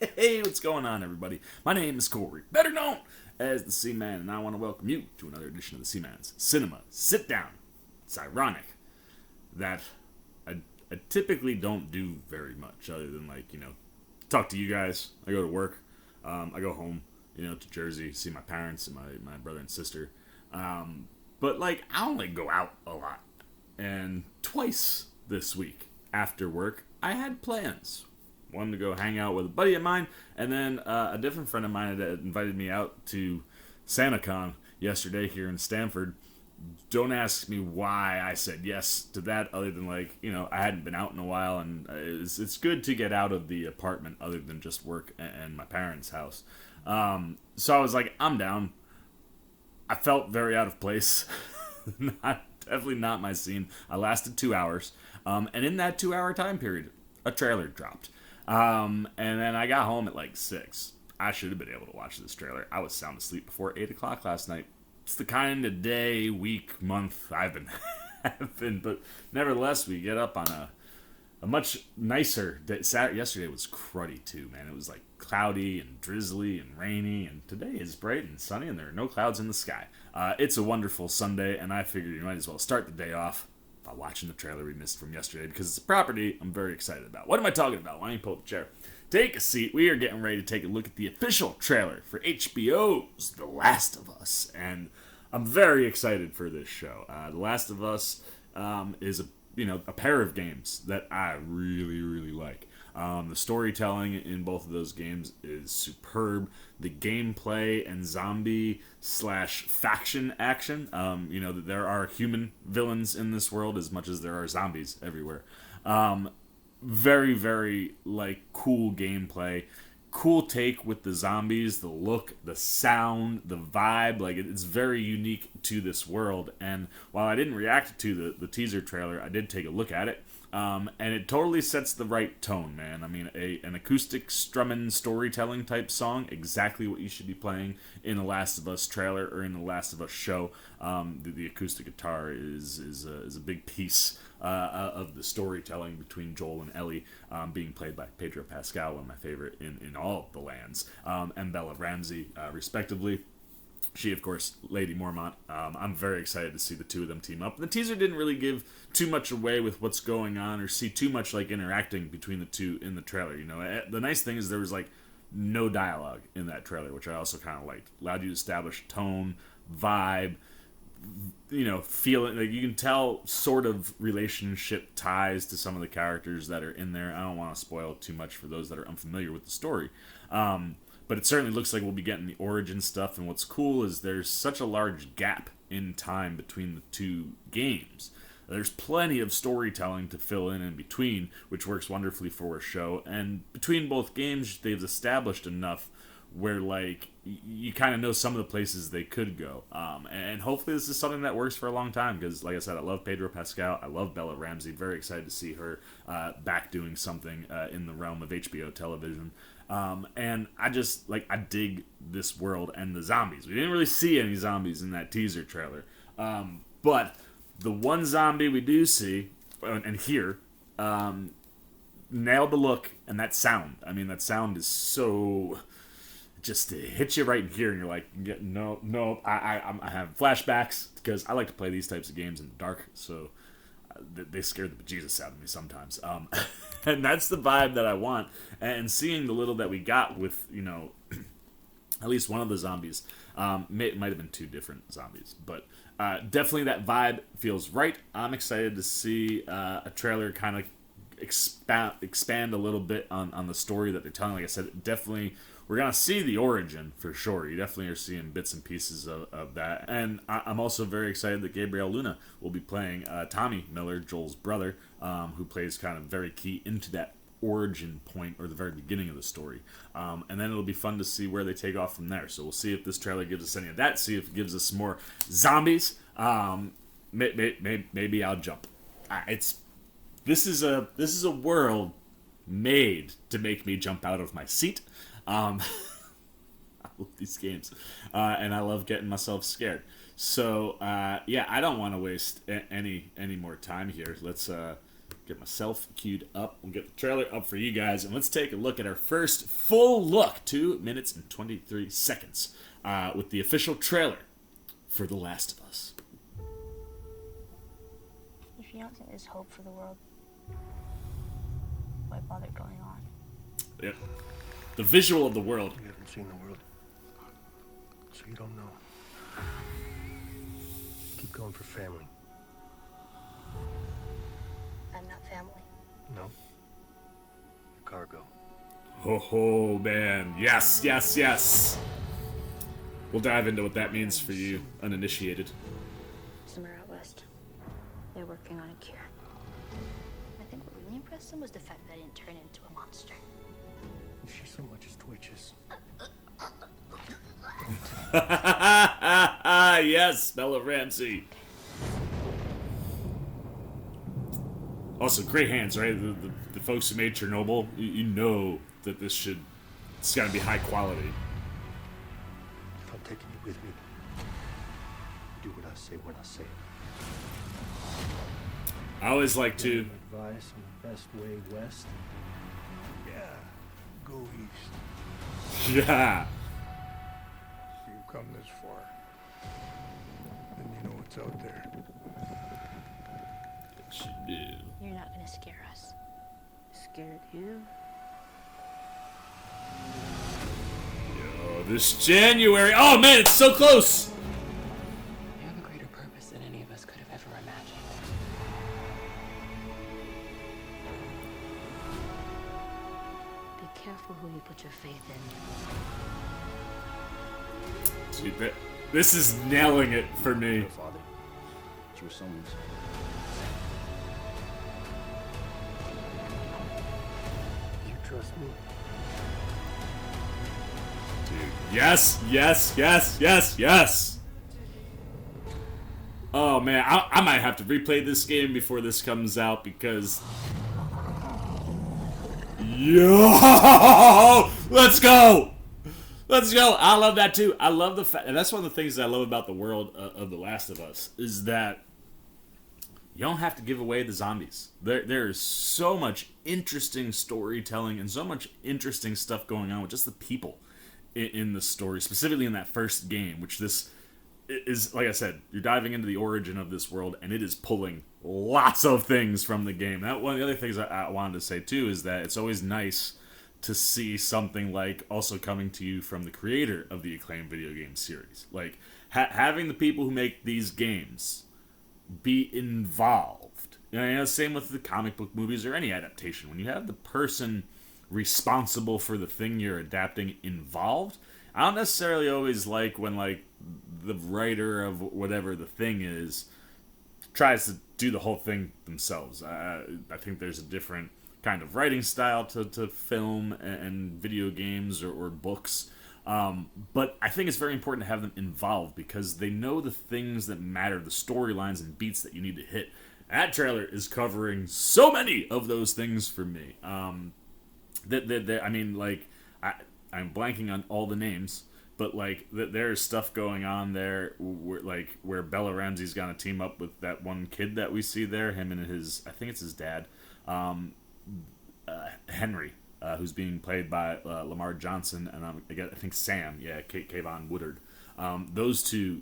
Hey, what's going on, everybody? My name is Corey, better known as the Seaman, and I want to welcome you to another edition of the Seaman's Cinema Sit Down. It's ironic that I typically don't do very much other than, talk to you guys. I go to work, I go home, to Jersey, see my parents and my brother and sister. But, I only go out a lot. And twice this week after work, I had plans. One to go hang out with a buddy of mine, and then a different friend of mine had invited me out to SantaCon yesterday here in Stamford. Don't ask me why I said yes to that, other than I hadn't been out in a while, and it's good to get out of the apartment other than just work and my parents' house. So I was like, I'm down. I felt very out of place. Definitely not my scene. I lasted 2 hours, and in that 2 hour time period, a trailer dropped. And then I got home at 6. I should have been able to watch this trailer. I was sound asleep before 8 o'clock last night. It's the kind of day, week, month I've been having. But nevertheless, we get up on a much nicer day. Yesterday was cruddy too, man. It was cloudy and drizzly and rainy. And today is bright and sunny and there are no clouds in the sky. It's a wonderful Sunday, and I figured you might as well start the day off by watching the trailer we missed from yesterday, because it's a property I'm very excited about. What am I talking about? Why don't you pull up the chair? Take a seat. We are getting ready to take a look at the official trailer for HBO's The Last of Us, and I'm very excited for this show. The Last of Us is a pair of games that I really, really like. The storytelling in both of those games is superb. The gameplay and zombie / faction action. There are human villains in this world as much as there are zombies everywhere. Very, very cool gameplay. Cool take with the zombies, the look, the sound, the vibe. It's very unique to this world. And while I didn't react to the teaser trailer, I did take a look at it. And it totally sets the right tone, man. I mean, an acoustic strumming storytelling type song, exactly what you should be playing in the Last of Us trailer or in the Last of Us show. The acoustic guitar is a big piece of the storytelling between Joel and Ellie, being played by Pedro Pascal, one of my favorite in all the lands, and Bella Ramsey, respectively. She, of course, Lady Mormont. I'm very excited to see the two of them team up. The teaser didn't really give too much away with what's going on or see too much interacting between the two in the trailer. The nice thing is there was no dialogue in that trailer, which I also kind of liked. Allowed you to establish tone, vibe, feeling. You can tell sort of relationship ties to some of the characters that are in there. I don't want to spoil too much for those that are unfamiliar with the story. But it certainly looks like we'll be getting the origin stuff, and what's cool is there's such a large gap in time between the two games. There's plenty of storytelling to fill in between, which works wonderfully for a show, and between both games, they've established enough where, you kind of know some of the places they could go. And hopefully this is something that works for a long time, because, like I said, I love Pedro Pascal, I love Bella Ramsey, very excited to see her back doing something in the realm of HBO television. And I just, I dig this world and the zombies. We didn't really see any zombies in that teaser trailer. But the one zombie we do see and hear nailed the look and that sound. I mean, that sound is so... just it hits you right in here, and you're like, no, I have flashbacks, because I like to play these types of games in the dark, so they scare the bejesus out of me sometimes. And that's the vibe that I want. And seeing the little that we got with, at least one of the zombies, it might have been two different zombies, but definitely that vibe feels right. I'm excited to see a trailer kind of expand a little bit on the story that they're telling. Like I said, definitely we're going to see the origin for sure. You definitely are seeing bits and pieces of that. And I'm also very excited that Gabriel Luna will be playing Tommy Miller, Joel's brother, who plays kind of very key into that origin point, or the very beginning of the story. And then it'll be fun to see where they take off from there. So we'll see if this trailer gives us any of that, see if it gives us more zombies. Maybe I'll jump. This is a world made to make me jump out of my seat. I love these games, and I love getting myself scared. So I don't want to waste any more time here. Let's get myself queued up. We'll get the trailer up for you guys, and let's take a look at our first full look, 2 minutes and 23 seconds, with the official trailer for The Last of Us. If you don't think there's hope for the world, why bother going on? Yep. The visual of the world. You haven't seen the world, so you don't know. Keep going for family. I'm not family. No? Cargo. Oh, man. Yes, yes, yes. We'll dive into what that means for you, uninitiated. Somewhere out west, they're working on a cure. I think what really impressed them was the fact that I didn't turn into a monster. If she so much as twitches. Yes, Bella Ramsey. Also, great hands, right? The folks who made Chernobyl, you know that it's got to be high quality. If I'm taking you with me, you do what I say when I say it. I always like to... Advice on the best way west? Yeah, go east. Yeah. You've come this far, and you know what's out there. Yes, you do. You're not gonna scare us. Scared you? Yo, this January... Oh, man, it's so close! You have a greater purpose than any of us could have ever imagined. Be careful who you put your faith in. Dude, this is nailing it for me. Your father. It's your son's. You trust me? Dude, yes, yes, yes, yes, yes! Oh, man, I might have to replay this game before this comes out because... Yo! Let's go! Let's go! I love that too. I love the fact, and that's one of the things that I love about the world of The Last of Us, is that you don't have to give away the zombies. There is so much interesting storytelling and so much interesting stuff going on with just the people in the story, specifically in that first game, which this is, like I said, you're diving into the origin of this world, and it is pulling lots of things from the game. That one of the other things I wanted to say too is that it's always nice to see something like also coming to you from the creator of the acclaimed video game series. Like, having the people who make these games be involved. You know, same with the comic book movies or any adaptation. When you have the person responsible for the thing you're adapting involved, I don't necessarily always like when, like, the writer of whatever the thing is tries to do the whole thing themselves. I think there's a different kind of writing style to film and video games or books. But I think it's very important to have them involved because they know the things that matter, the storylines and beats that you need to hit. That trailer is covering so many of those things for me. I mean, like, I'm blanking on all the names, but like there's stuff going on there where Bella Ramsey's gonna team up with that one kid that we see there, him and his, I think it's his dad, Henry, who's being played by Lamar Johnson, and I think Sam, Kayvon Woodard. Those two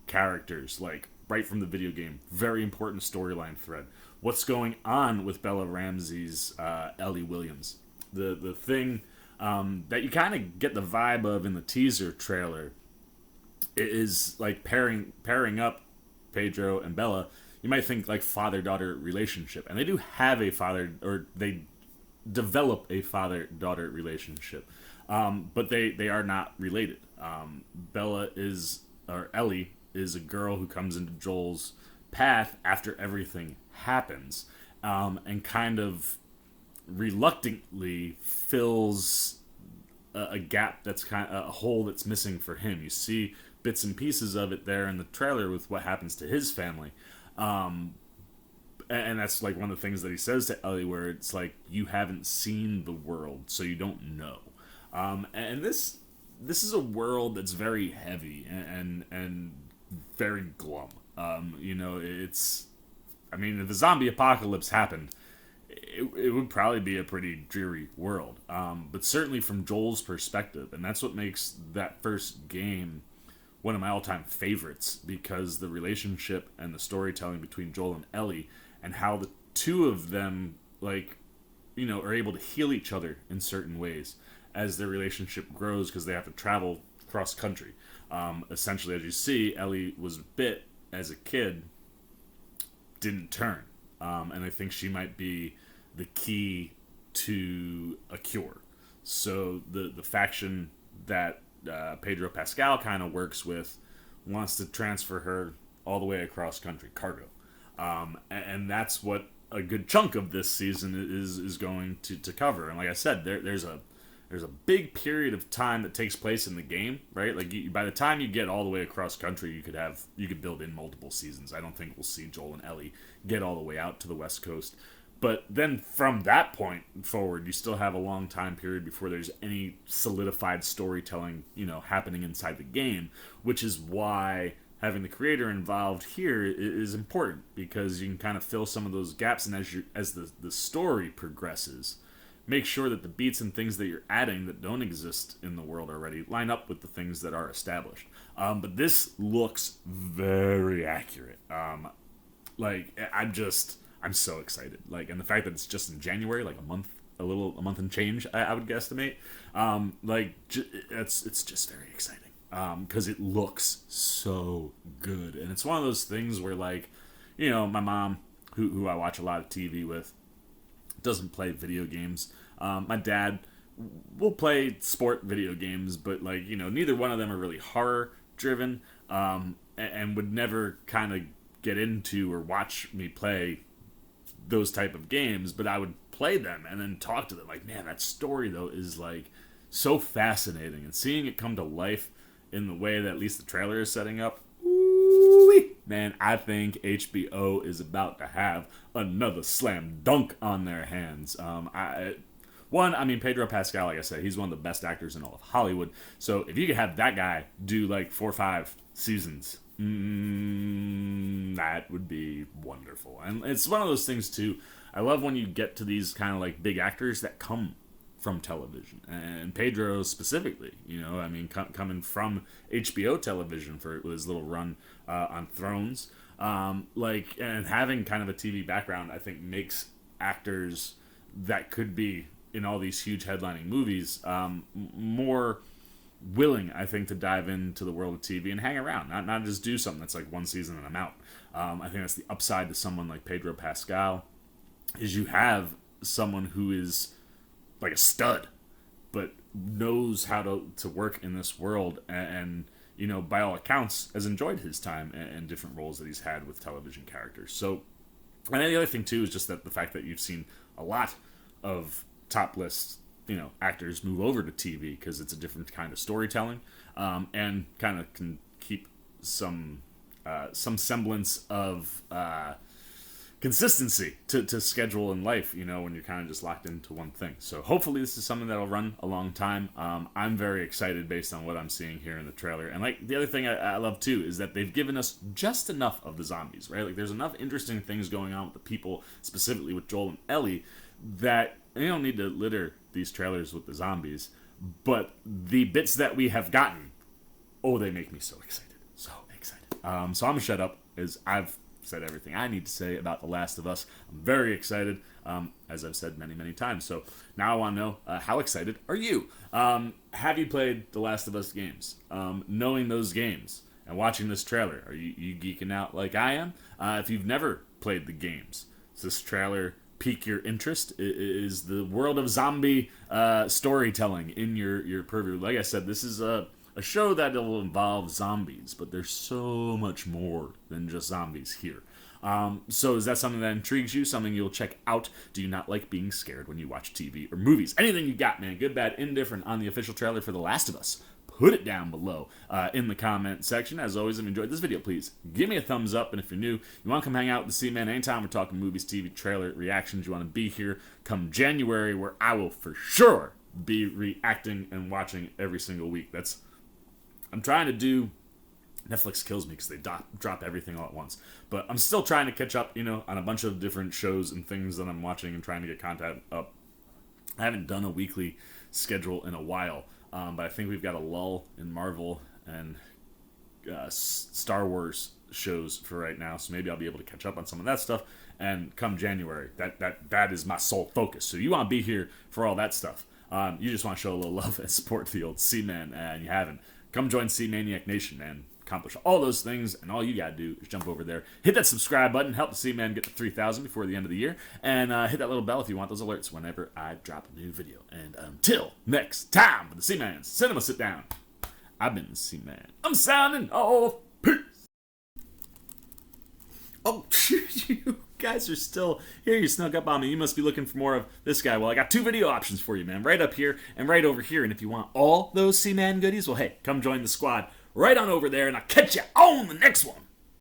characters, like, right from the video game, very important storyline thread. What's going on with Bella Ramsey's Ellie Williams? The thing that you kind of get the vibe of in the teaser trailer is like pairing up Pedro and Bella. You might think like father-daughter relationship, and they do have they develop a father-daughter relationship, but they are not related. Ellie is a girl who comes into Joel's path after everything happens, and kind of reluctantly fills a gap that's a hole that's missing for him. You see bits and pieces of it there in the trailer with what happens to his family, and that's like one of the things that he says to Ellie, where it's like, you haven't seen the world, so you don't know. And this is a world that's very heavy and very glum. If the zombie apocalypse happened, it would probably be a pretty dreary world. But certainly from Joel's perspective, and that's what makes that first game one of my all-time favorites, because the relationship and the storytelling between Joel and Ellie, and how the two of them, like, you know, are able to heal each other in certain ways as their relationship grows, because they have to travel cross country. Essentially, as you see, Ellie was bit as a kid, didn't turn, and I think she might be the key to a cure. So the faction that Pedro Pascal kind of works with wants to transfer her all the way across country, cargo, and that's what a good chunk of this season is going to cover. And like I said, there's a big period of time that takes place in the game, right? Like by the time you get all the way across country, you could build in multiple seasons. I don't think we'll see Joel and Ellie get all the way out to the West Coast. But then from that point forward, you still have a long time period before there's any solidified storytelling, you know, happening inside the game, which is why having the creator involved here is important, because you can kind of fill some of those gaps, and as the story progresses, make sure that the beats and things that you're adding that don't exist in the world already line up with the things that are established. But this looks very accurate. I'm so excited. Like, and the fact that it's just in January, like a month and change, I would guesstimate. It's just very exciting. Because it looks so good. And it's one of those things where, like, you know, my mom, who I watch a lot of TV with, doesn't play video games. My dad will play sport video games, but, like, you know, neither one of them are really horror driven, and would never kind of get into or watch me play those type of games. But I would play them and then talk to them, like, man, that story though is like so fascinating, and seeing it come to life in the way that at least the trailer is setting up, man, I think HBO is about to have another slam dunk on their hands. Pedro Pascal, like I said, he's one of the best actors in all of Hollywood. So if you could have that guy do like 4 or 5 seasons, that would be wonderful. And it's one of those things too. I love when you get to these kind of like big actors that come from television, and Pedro specifically, you know, I mean, coming from HBO television for his little run on Thrones, and having kind of a TV background, I think makes actors that could be in all these huge headlining movies more willing, I think, to dive into the world of TV and hang around, not just do something that's like one season and I'm out. I think that's the upside to someone like Pedro Pascal, is you have someone who is like a stud, but knows how to work in this world, and you know, by all accounts, has enjoyed his time and different roles that he's had with television characters. So, and then the other thing too is just that the fact that you've seen a lot of top list, you know, actors move over to TV, because it's a different kind of storytelling, and kind of can keep some semblance of consistency to schedule in life, you know, when you're kind of just locked into one thing. So hopefully this is something that'll run a long time. I'm very excited based on what I'm seeing here in the trailer. And like the other thing I love too is that they've given us just enough of the zombies, right? Like there's enough interesting things going on with the people, specifically with Joel and Ellie, that you don't need to litter these trailers with the zombies. But the bits that we have gotten, they make me so excited. So excited. So I'm gonna shut up, as I've said everything I need to say about The Last of Us. I'm very excited, as I've said many, many times. So now I want to know, how excited are you? Have you played The Last of Us games? Knowing those games and watching this trailer, are you geeking out like I am? If you've never played the games, does this trailer pique your interest? Is the world of zombie storytelling in your purview? Like I said, this is a show that will involve zombies, but there's so much more than just zombies here. So is that something that intrigues you, something you'll check out? Do you not like being scared when you watch TV or movies? Anything you got, man, good, bad, indifferent, on the official trailer for The Last of Us, put it down below in the comment section. As always, if you enjoyed this video, please give me a thumbs up. And if you're new, you want to come hang out with the C-Man anytime we're talking movies, TV, trailer, reactions, you want to be here come January, where I will for sure be reacting and watching every single week. I'm trying to do Netflix kills me because they drop everything all at once. But I'm still trying to catch up, on a bunch of different shows and things that I'm watching and trying to get content up. I haven't done a weekly schedule in a while, but I think we've got a lull in Marvel and Star Wars shows for right now, so maybe I'll be able to catch up on some of that stuff. And come January, that is my sole focus. So you want to be here for all that stuff. You just want to show a little love and support the old C-Man, and you haven't. Come join C-Maniac Nation, man. Accomplish all those things, and all you gotta do is jump over there, hit that subscribe button, help the C-Man get to 3,000 before the end of the year, and hit that little bell if you want those alerts whenever I drop a new video. And until next time, for the C-Man's Cinema Sit Down, I've been the C-Man. I'm signing off. Peace. Oh, you guys are still here. You snuck up on me. You must be looking for more of this guy. Well, I got 2 video options for you, man. Right up here and right over here. And if you want all those C-Man goodies, well, hey, come join the squad right on over there, and I'll catch you on the next one.